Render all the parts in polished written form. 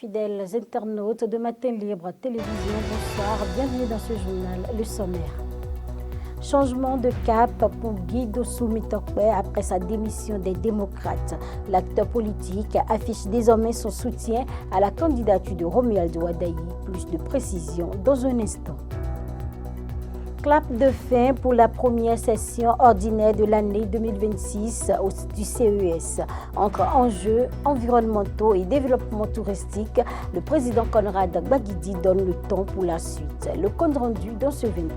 fidèles internautes de Matin Libre Télévision, bonsoir, bienvenue dans ce journal, le sommaire. Changement de cap pour Guy Dossou Tokpe après sa démission des démocrates. L'acteur politique affiche désormais son soutien à la candidature de Romuald Wadayi. Plus de précisions dans un instant. Clap de fin pour la première session ordinaire de l'année 2026 du CES. Entre enjeux environnementaux et développement touristique, le président Conrad Gbagidi donne le ton pour la suite. Le compte rendu dans ce 22.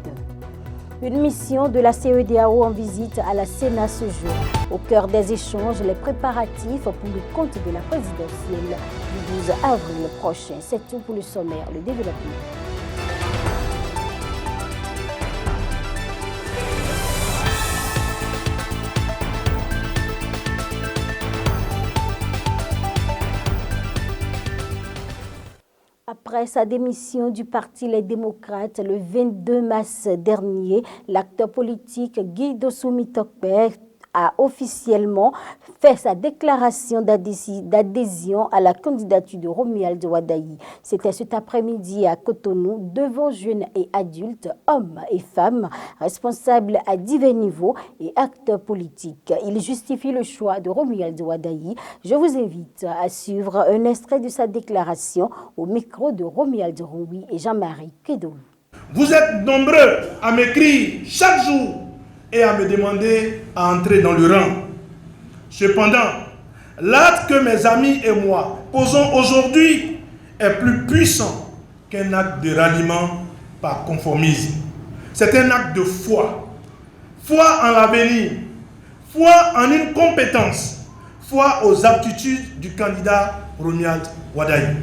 Une mission de la CEDEAO en visite à la Sénat ce jour. Au cœur des échanges, les préparatifs pour le compte de la présidentielle du 12 avril prochain. C'est tout pour le sommaire, le développement. Après sa démission du Parti Les Démocrates le 22 mars dernier, l'acteur politique Guy Dossou Tokpe a officiellement fait sa déclaration d'adhésion à la candidature de Romuald Wadayi. C'était cet après-midi à Cotonou, devant jeunes et adultes, hommes et femmes, responsables à divers niveaux et acteurs politiques. Il justifie le choix de Romuald Wadayi. Je vous invite à suivre un extrait de sa déclaration au micro de Romuald Roui et Jean-Marie Kédou. Vous êtes nombreux à m'écrire chaque jour et à me demander à entrer dans le rang. Cependant, l'acte que mes amis et moi posons aujourd'hui est plus puissant qu'un acte de ralliement par conformisme. C'est un acte de foi. Foi en l'avenir, foi en une compétence, foi aux aptitudes du candidat Romuald Wadayi.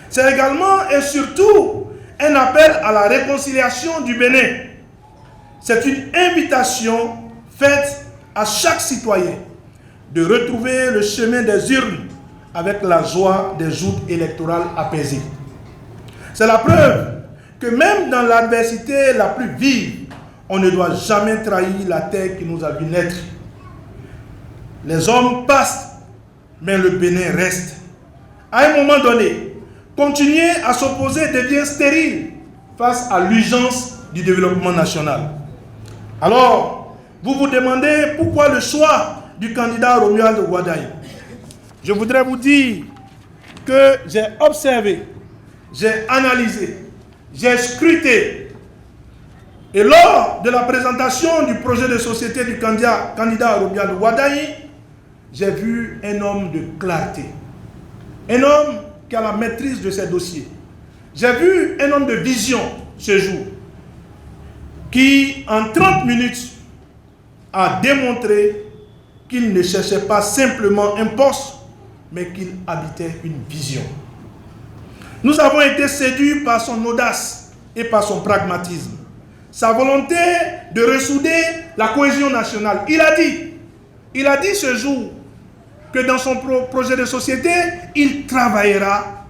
C'est également et surtout un appel à la réconciliation du Bénin. C'est une invitation faite à chaque citoyen de retrouver le chemin des urnes avec la joie des joutes électorales apaisées. C'est la preuve que même dans l'adversité la plus vive, on ne doit jamais trahir la terre qui nous a vu naître. Les hommes passent, mais le Bénin reste. À un moment donné, continuer à s'opposer devient stérile face à l'urgence du développement national. Alors, vous vous demandez pourquoi le choix du candidat Romuald Wadayi. Je voudrais vous dire que j'ai observé, j'ai analysé, j'ai scruté. Et lors de la présentation du projet de société du candidat Romuald Wadayi, j'ai vu un homme de clarté, un homme qui a la maîtrise de ses dossiers. J'ai vu un homme de vision ce jour, qui en 30 minutes a démontré qu'il ne cherchait pas simplement un poste, mais qu'il habitait une vision. Nous avons été séduits par son audace et par son pragmatisme, sa volonté de ressouder la cohésion nationale. Il a dit ce jour que dans son projet de société, il travaillera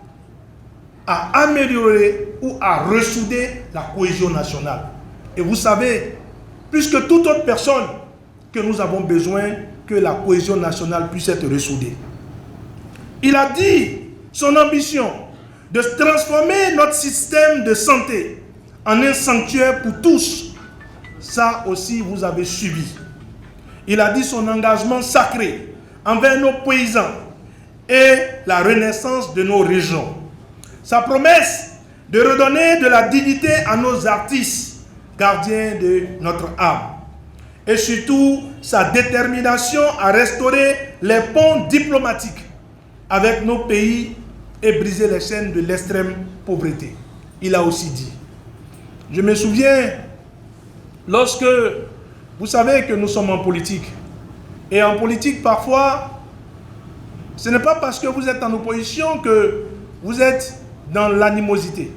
à améliorer ou à ressouder la cohésion nationale. Et vous savez, plus que toute autre personne, que nous avons besoin que la cohésion nationale puisse être ressoudée. Il a dit son ambition de transformer notre système de santé en un sanctuaire pour tous. Ça aussi, vous avez suivi. Il a dit son engagement sacré envers nos paysans et la renaissance de nos régions. Sa promesse de redonner de la dignité à nos artistes, gardien de notre âme. Et surtout, sa détermination à restaurer les ponts diplomatiques avec nos pays et briser les chaînes de l'extrême pauvreté. Il a aussi dit, je me souviens, lorsque, vous savez que nous sommes en politique, et en politique parfois, ce n'est pas parce que vous êtes en opposition que vous êtes dans l'animosité.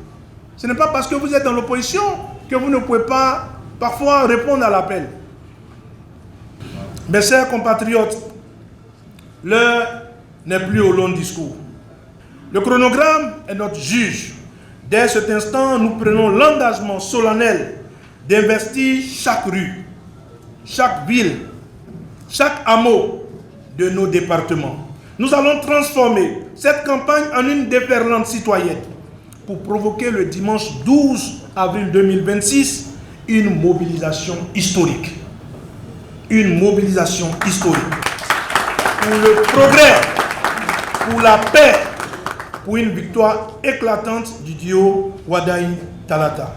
Ce n'est pas parce que vous êtes dans l'opposition que vous ne pouvez pas parfois répondre à l'appel. Mes chers compatriotes, l'heure n'est plus au long discours. Le chronogramme est notre juge. Dès cet instant, nous prenons l'engagement solennel d'investir chaque rue, chaque ville, chaque hameau de nos départements. Nous allons transformer cette campagne en une déferlante citoyenne pour provoquer le dimanche 12 avril 2026 une mobilisation historique. Une mobilisation historique pour le progrès, pour la paix, pour une victoire éclatante du duo Wadayi-Talata.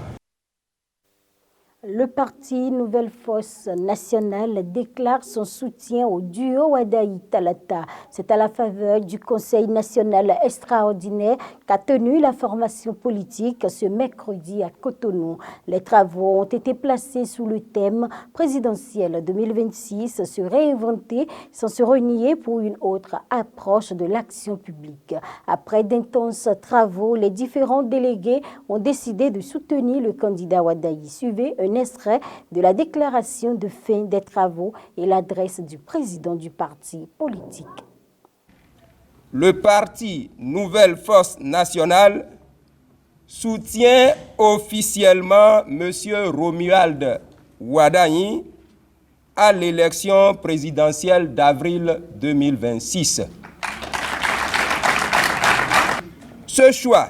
Le parti Nouvelle Force Nationale déclare son soutien au duo Wadayi-Talata. C'est à la faveur du Conseil national extraordinaire qu'a tenu la formation politique ce mercredi à Cotonou. Les travaux ont été placés sous le thème présidentiel 2026, se réinventer sans se renier pour une autre approche de l'action publique. Après d'intenses travaux, les différents délégués ont décidé de soutenir le candidat Wadayi. Suivez un extrait de la déclaration de fin des travaux et l'adresse du président du parti politique. Le parti Nouvelle Force Nationale soutient officiellement M. Romuald Wadayi à l'élection présidentielle d'avril 2026. Ce choix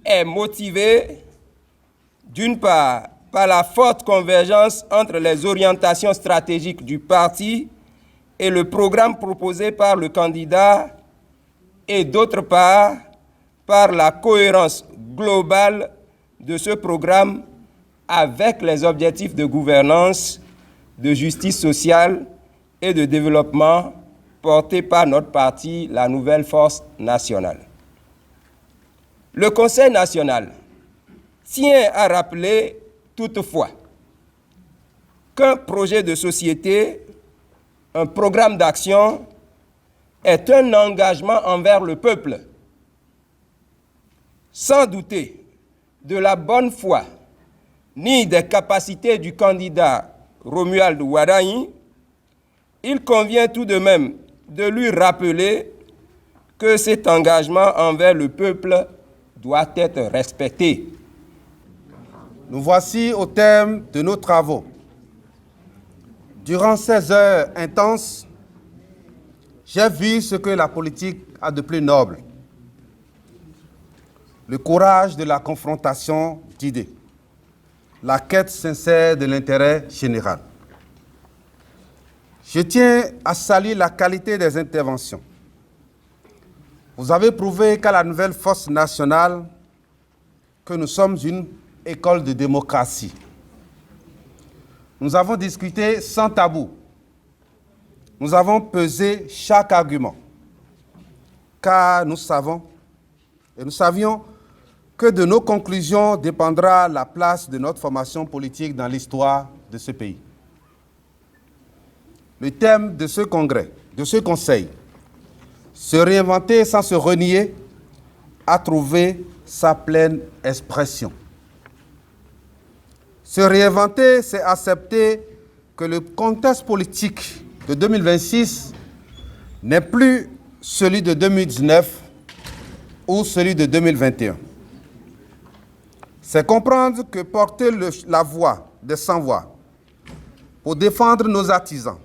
est motivé d'une part par la forte convergence entre les orientations stratégiques du parti et le programme proposé par le candidat, et d'autre part par la cohérence globale de ce programme avec les objectifs de gouvernance, de justice sociale et de développement portés par notre parti, la Nouvelle Force Nationale. Le Conseil national tient à rappeler toutefois qu'un projet de société, un programme d'action, est un engagement envers le peuple. Sans douter de la bonne foi ni des capacités du candidat Romuald Wadayi, il convient tout de même de lui rappeler que cet engagement envers le peuple doit être respecté. Nous voici au terme de nos travaux. Durant ces heures intenses, j'ai vu ce que la politique a de plus noble. Le courage de la confrontation d'idées, la quête sincère de l'intérêt général. Je tiens à saluer la qualité des interventions. Vous avez prouvé qu'à la Nouvelle Force Nationale, que nous sommes une école de démocratie. Nous avons discuté sans tabou. Nous avons pesé chaque argument, car nous savons et nous savions que de nos conclusions dépendra la place de notre formation politique dans l'histoire de ce pays. Le thème de ce congrès, de ce conseil, se réinventer sans se renier, a trouvé sa pleine expression. Se réinventer, c'est accepter que le contexte politique de 2026 n'est plus celui de 2019 ou celui de 2021. C'est comprendre que porter la voix des sans-voix pour défendre nos artisans,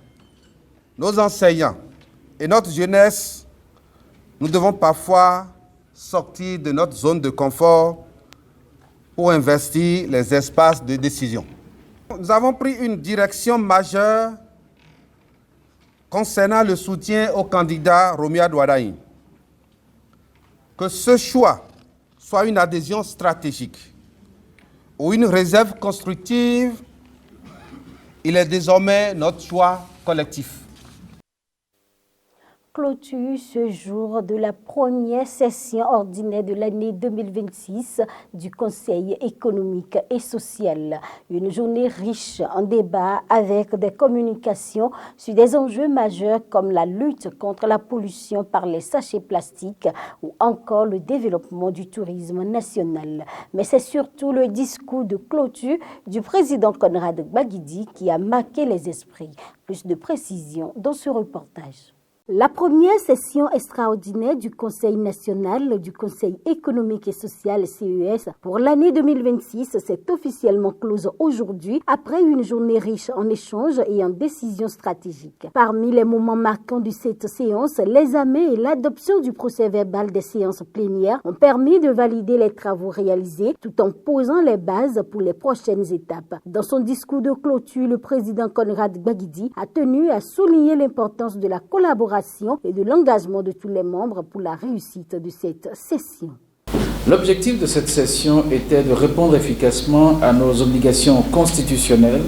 nos enseignants et notre jeunesse, nous devons parfois sortir de notre zone de confort pour investir les espaces de décision. Nous avons pris une direction majeure concernant le soutien au candidat Romuald Wadayi. Que ce choix soit une adhésion stratégique ou une réserve constructive, il est désormais notre choix collectif. Clôture ce jour de la première session ordinaire de l'année 2026 du Conseil économique et social. Une journée riche en débats avec des communications sur des enjeux majeurs comme la lutte contre la pollution par les sachets plastiques ou encore le développement du tourisme national. Mais c'est surtout le discours de clôture du président Conrad Gbagidi qui a marqué les esprits. Plus de précisions dans ce reportage. La première session extraordinaire du Conseil national du Conseil économique et social CES pour l'année 2026 s'est officiellement close aujourd'hui après une journée riche en échanges et en décisions stratégiques. Parmi les moments marquants de cette séance, l'examen et l'adoption du procès-verbal des séances plénières ont permis de valider les travaux réalisés tout en posant les bases pour les prochaines étapes. Dans son discours de clôture, le président Conrad Gbagidi a tenu à souligner l'importance de la collaboration et de l'engagement de tous les membres pour la réussite de cette session. L'objectif de cette session était de répondre efficacement à nos obligations constitutionnelles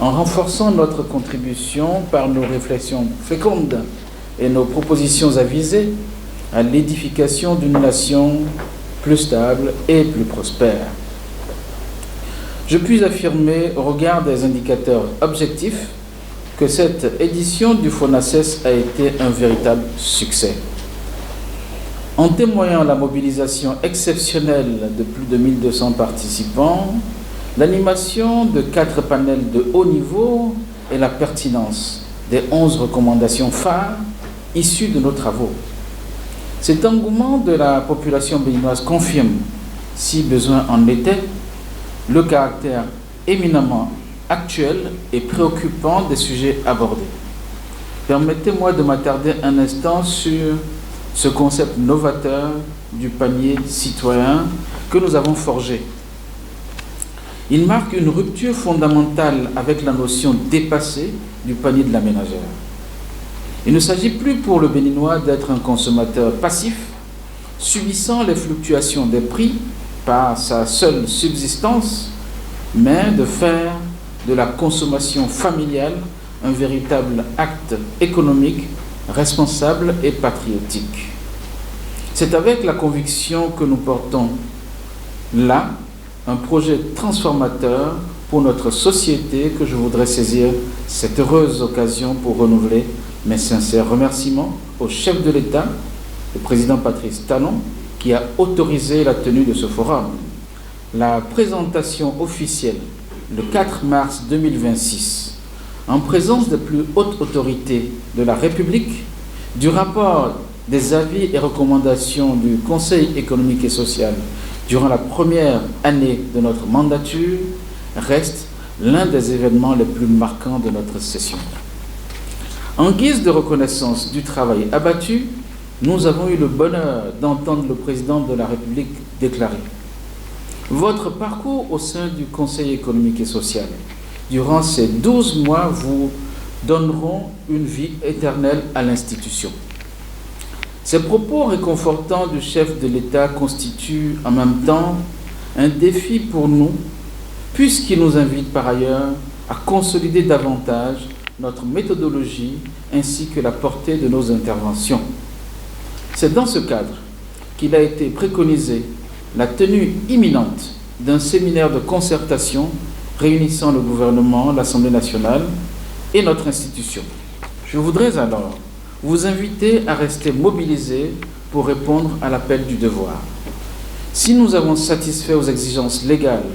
en renforçant notre contribution par nos réflexions fécondes et nos propositions avisées à l'édification d'une nation plus stable et plus prospère. Je puis affirmer, au regard des indicateurs objectifs, que cette édition du FONACES a été un véritable succès. En témoignant la mobilisation exceptionnelle de plus de 1200 participants, l'animation de 4 panels de haut niveau et la pertinence des 11 recommandations phares issues de nos travaux. Cet engouement de la population béninoise confirme, si besoin en était, le caractère éminemment actuel et préoccupant des sujets abordés. Permettez-moi de m'attarder un instant sur ce concept novateur du panier citoyen que nous avons forgé. Il marque une rupture fondamentale avec la notion dépassée du panier de la ménagère. Il ne s'agit plus pour le Béninois d'être un consommateur passif, subissant les fluctuations des prix par sa seule subsistance, mais de faire de la consommation familiale un véritable acte économique, responsable et patriotique. C'est avec la conviction que nous portons là un projet transformateur pour notre société que je voudrais saisir cette heureuse occasion pour renouveler mes sincères remerciements au chef de l'État, le président Patrice Talon, qui a autorisé la tenue de ce forum. La présentation officielle le 4 mars 2026, en présence des plus hautes autorités de la République, du rapport des avis et recommandations du Conseil économique et social durant la première année de notre mandature, reste l'un des événements les plus marquants de notre session. En guise de reconnaissance du travail abattu, nous avons eu le bonheur d'entendre le président de la République déclarer: votre parcours au sein du Conseil économique et social durant ces 12 mois vous donneront une vie éternelle à l'institution. Ces propos réconfortants du chef de l'État constituent en même temps un défi pour nous, puisqu'il nous invite par ailleurs à consolider davantage notre méthodologie ainsi que la portée de nos interventions. C'est dans ce cadre qu'il a été préconisé la tenue imminente d'un séminaire de concertation réunissant le gouvernement, l'Assemblée nationale et notre institution. Je voudrais alors vous inviter à rester mobilisés pour répondre à l'appel du devoir. Si nous avons satisfait aux exigences légales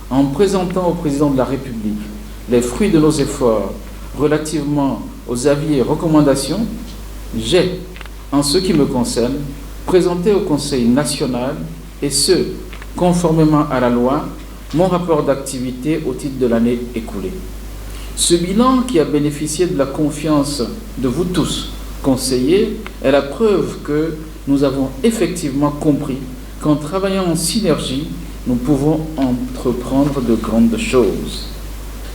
en présentant au président de la République les fruits de nos efforts relativement aux avis et recommandations, j'ai, en ce qui me concerne, présenté au Conseil national, et ce, conformément à la loi, mon rapport d'activité au titre de l'année écoulée. Ce bilan, qui a bénéficié de la confiance de vous tous, conseillers, est la preuve que nous avons effectivement compris qu'en travaillant en synergie, nous pouvons entreprendre de grandes choses.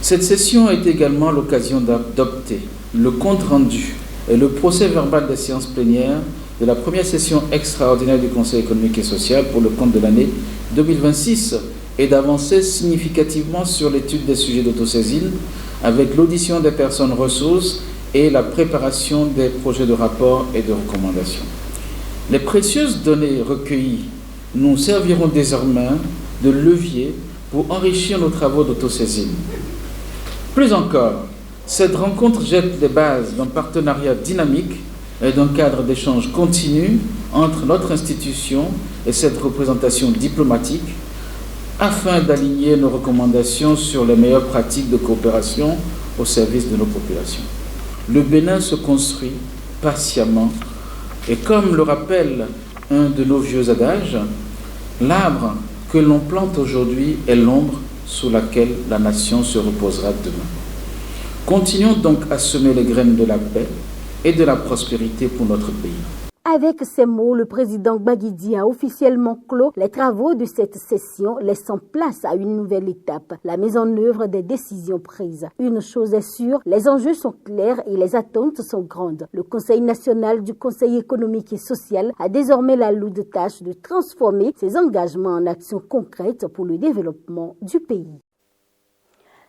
Cette session est également l'occasion d'adopter le compte-rendu et le procès-verbal des séances plénières de la première session extraordinaire du Conseil économique et social pour le compte de l'année 2026 et d'avancer significativement sur l'étude des sujets d'autosaisine avec l'audition des personnes ressources et la préparation des projets de rapport et de recommandations. Les précieuses données recueillies nous serviront désormais de levier pour enrichir nos travaux d'autosaisine. Plus encore, cette rencontre jette les bases d'un partenariat dynamique et d'un cadre d'échange continu entre notre institution et cette représentation diplomatique afin d'aligner nos recommandations sur les meilleures pratiques de coopération au service de nos populations. Le Bénin se construit patiemment. Et comme le rappelle un de nos vieux adages, l'arbre que l'on plante aujourd'hui est l'ombre sous laquelle la nation se reposera demain. Continuons donc à semer les graines de la paix et de la prospérité pour notre pays. Avec ces mots, le président Gbagidi a officiellement clos les travaux de cette session, laissant place à une nouvelle étape, la mise en œuvre des décisions prises. Une chose est sûre, les enjeux sont clairs et les attentes sont grandes. Le Conseil national du Conseil économique et social a désormais la lourde tâche de transformer ses engagements en actions concrètes pour le développement du pays.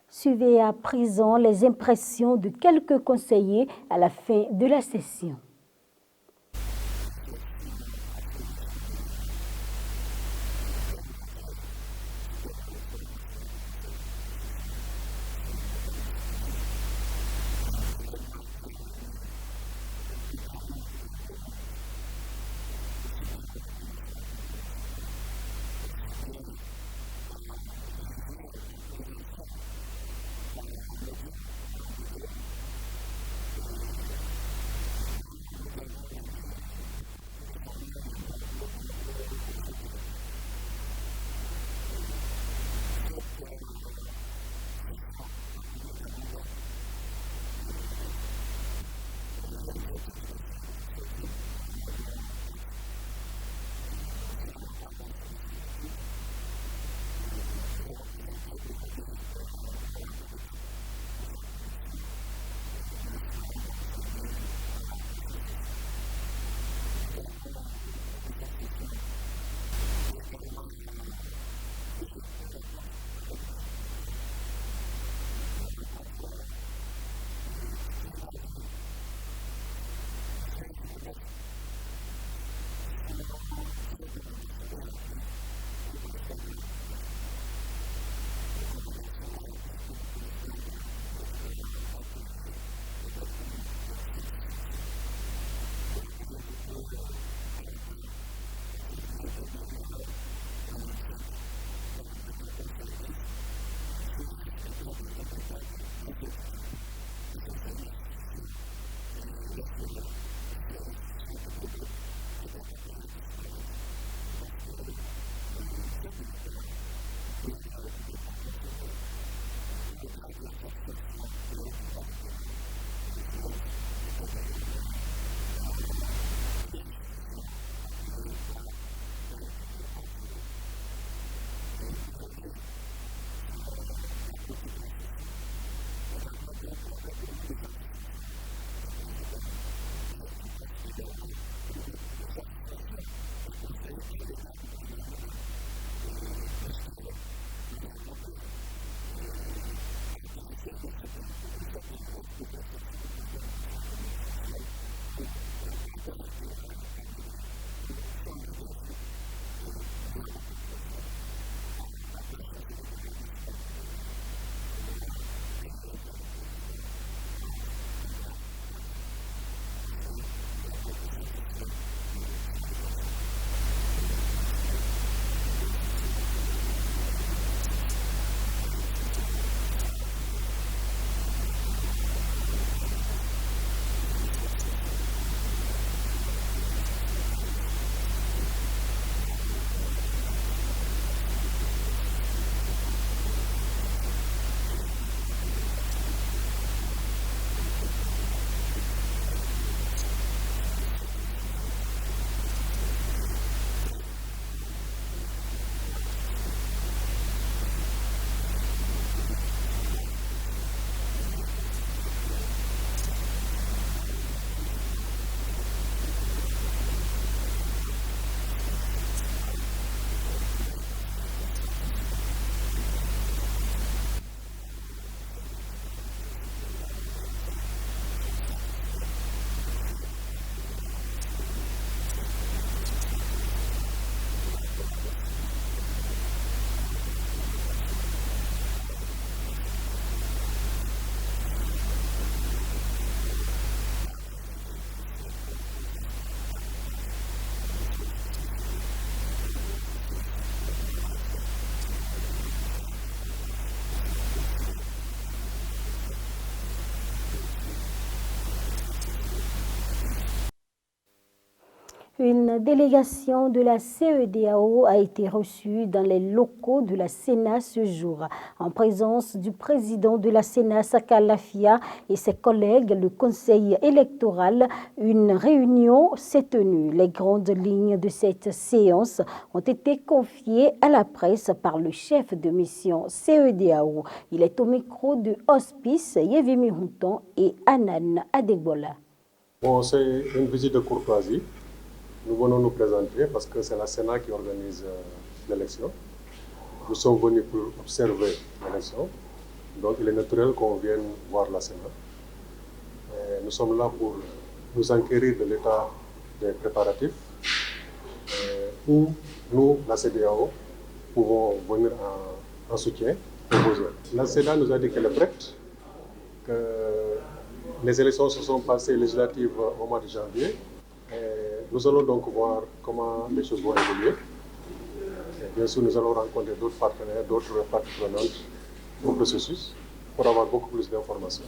Suivez à présent les impressions de quelques conseillers à la fin de la session. Une délégation de la CEDEAO a été reçue dans les locaux de la Sénat ce jour, en présence du président de la Sénat, Saka Lafia, et ses collègues, le Conseil électoral. Une réunion s'est tenue. Les grandes lignes de cette séance ont été confiées à la presse par le chef de mission CEDEAO. Il est au micro de Hospice, Yevimi Hunton et Anan Adegbola. Bon, c'est une visite de courtoisie. Nous venons nous présenter parce que c'est la Sénat qui organise l'élection. Nous sommes venus pour observer l'élection. Donc il est naturel qu'on vienne voir la Sénat. Et nous sommes là pour nous enquérir de l'état des préparatifs où nous, la CEDEAO, pouvons venir en soutien aux besoins. La Sénat nous a dit qu'elle est prête, que les élections se sont passées législatives au mois de janvier. Et nous allons donc voir comment les choses vont évoluer. Et bien sûr, nous allons rencontrer d'autres partenaires, d'autres parties prenantes au processus pour avoir beaucoup plus d'informations.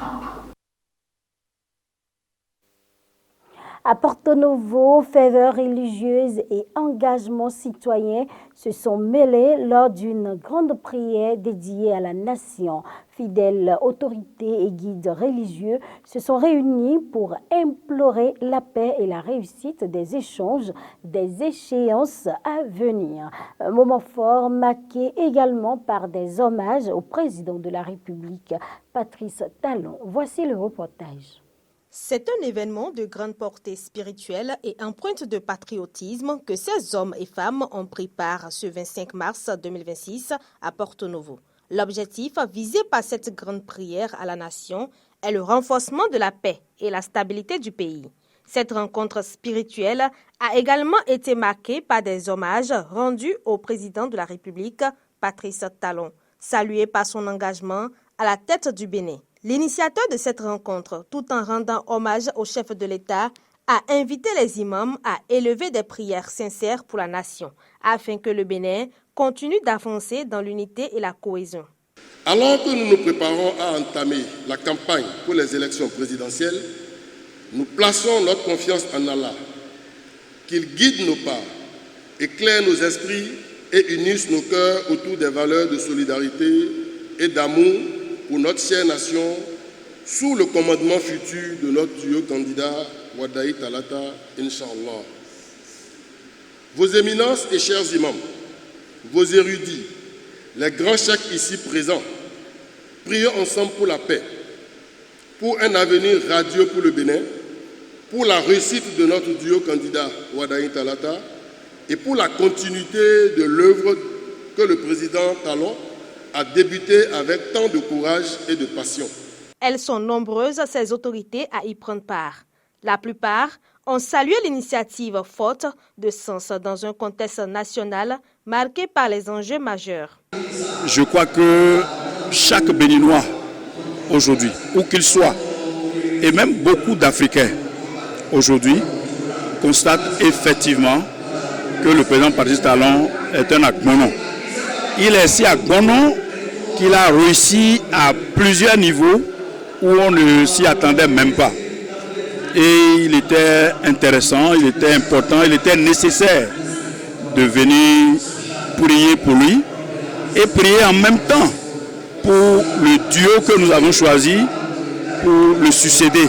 À Porto Novo, ferveur religieuse et engagement citoyen se sont mêlés lors d'une grande prière dédiée à la nation. Fidèles, autorités et guides religieux se sont réunis pour implorer la paix et la réussite des échanges, des échéances à venir. Un moment fort marqué également par des hommages au président de la République, Patrice Talon. Voici le reportage. C'est un événement de grande portée spirituelle et empreinte de patriotisme que ces hommes et femmes ont pris part ce 25 mars 2026 à Porto Novo. L'objectif visé par cette grande prière à la nation est le renforcement de la paix et la stabilité du pays. Cette rencontre spirituelle a également été marquée par des hommages rendus au président de la République, Patrice Talon, salué par son engagement à la tête du Bénin. L'initiateur de cette rencontre, tout en rendant hommage au chef de l'État, a invité les imams à élever des prières sincères pour la nation, afin que le Bénin continue d'avancer dans l'unité et la cohésion. Alors que nous nous préparons à entamer la campagne pour les élections présidentielles, nous plaçons notre confiance en Allah, qu'il guide nos pas, éclaire nos esprits et unisse nos cœurs autour des valeurs de solidarité et d'amour pour notre chère nation, sous le commandement futur de notre duo candidat Wadaï Talata, Inch'Allah. Vos éminences et chers imams, vos érudits, les grands chefs ici présents, prions ensemble pour la paix, pour un avenir radieux pour le Bénin, pour la réussite de notre duo candidat Wadaï Talata et pour la continuité de l'œuvre que le président Talon a débuté avec tant de courage et de passion. Elles sont nombreuses, ces autorités, à y prendre part. La plupart ont salué l'initiative forte de sens dans un contexte national marqué par les enjeux majeurs. Je crois que chaque Béninois aujourd'hui, où qu'il soit, et même beaucoup d'Africains aujourd'hui, constatent effectivement que le président Patrice Talon est un agmonon. Il est si agmonon qu'il a réussi à plusieurs niveaux où on ne s'y attendait même pas. Et il était intéressant, il était important, il était nécessaire de venir prier pour lui et prier en même temps pour le duo que nous avons choisi pour le succéder.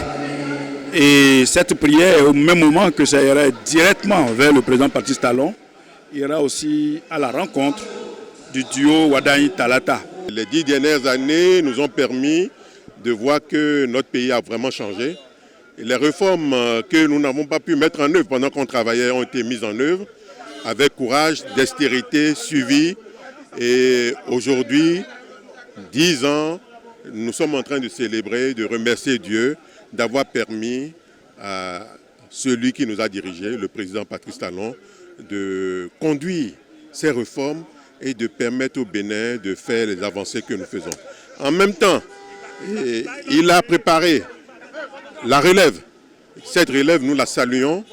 Et cette prière, au même moment que ça irait directement vers le président Patrice Talon, ira aussi à la rencontre du duo Wadaï Talata. Les 10 dernières années nous ont permis de voir que notre pays a vraiment changé. Et les réformes que nous n'avons pas pu mettre en œuvre pendant qu'on travaillait ont été mises en œuvre avec courage, dextérité, suivi. Et aujourd'hui, 10 ans, nous sommes en train de célébrer, de remercier Dieu d'avoir permis à celui qui nous a dirigés, le président Patrice Talon, de conduire ces réformes et de permettre au Bénin de faire les avancées que nous faisons. En même temps, il a préparé la relève. Cette relève, nous la saluons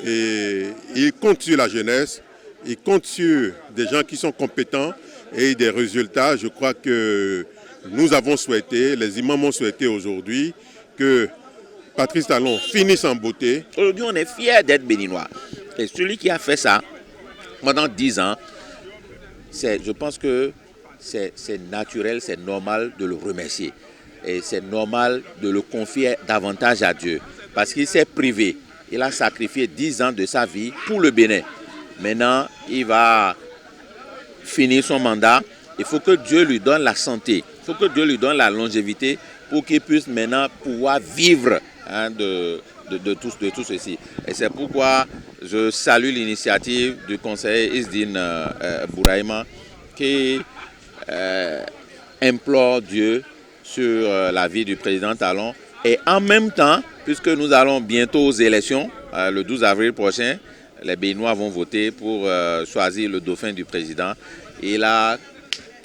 et il compte sur la jeunesse, il compte sur des gens qui sont compétents et des résultats. Je crois que nous avons souhaité, les imams ont souhaité aujourd'hui que Patrice Talon finisse en beauté. Aujourd'hui, on est fiers d'être béninois. Et celui qui a fait ça pendant 10 ans, je pense que c'est naturel, c'est normal de le remercier. Et c'est normal de le confier davantage à Dieu. Parce qu'il s'est privé. Il a sacrifié 10 ans de sa vie pour le Bénin. Maintenant, il va finir son mandat. Il faut que Dieu lui donne la santé. Il faut que Dieu lui donne la longévité pour qu'il puisse maintenant pouvoir vivre de tout ceci. Et c'est pourquoi je salue l'initiative du conseiller Isdine Bouraïma qui implore Dieu sur la vie du président Talon. Et en même temps, puisque nous allons bientôt aux élections, le 12 avril prochain, les Béninois vont voter pour choisir le dauphin du président. Il a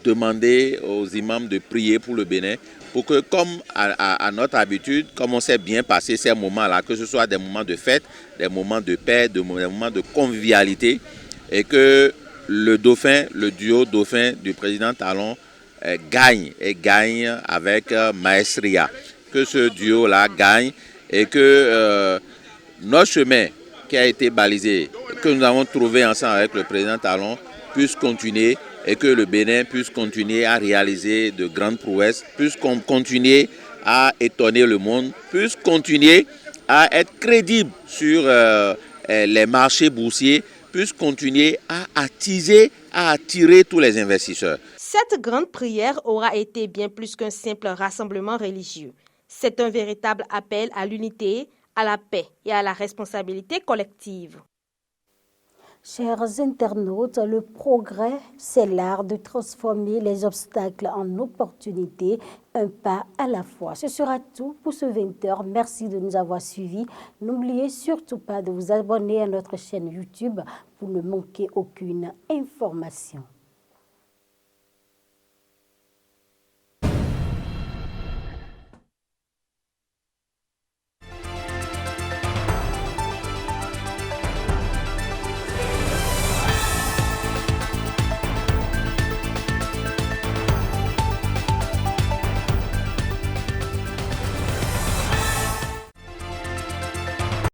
demandé aux imams de prier pour le Bénin, pour que, comme à notre habitude, comme on sait bien passer ces moments-là, que ce soit des moments de fête, des moments de paix, des moments de convivialité, et que le dauphin, le duo dauphin du président Talon gagne avec maestria. Que ce duo-là gagne et que notre chemin qui a été balisé, que nous avons trouvé ensemble avec le président Talon, puisse continuer et que le Bénin puisse continuer à réaliser de grandes prouesses, puisse continuer à étonner le monde, puisse continuer à être crédible sur les marchés boursiers, puisse continuer à attirer tous les investisseurs. Cette grande prière aura été bien plus qu'un simple rassemblement religieux. C'est un véritable appel à l'unité, à la paix et à la responsabilité collective. Chers internautes, le progrès, c'est l'art de transformer les obstacles en opportunités, un pas à la fois. Ce sera tout pour ce 20h. Merci de nous avoir suivis. N'oubliez surtout pas de vous abonner à notre chaîne YouTube pour ne manquer aucune information.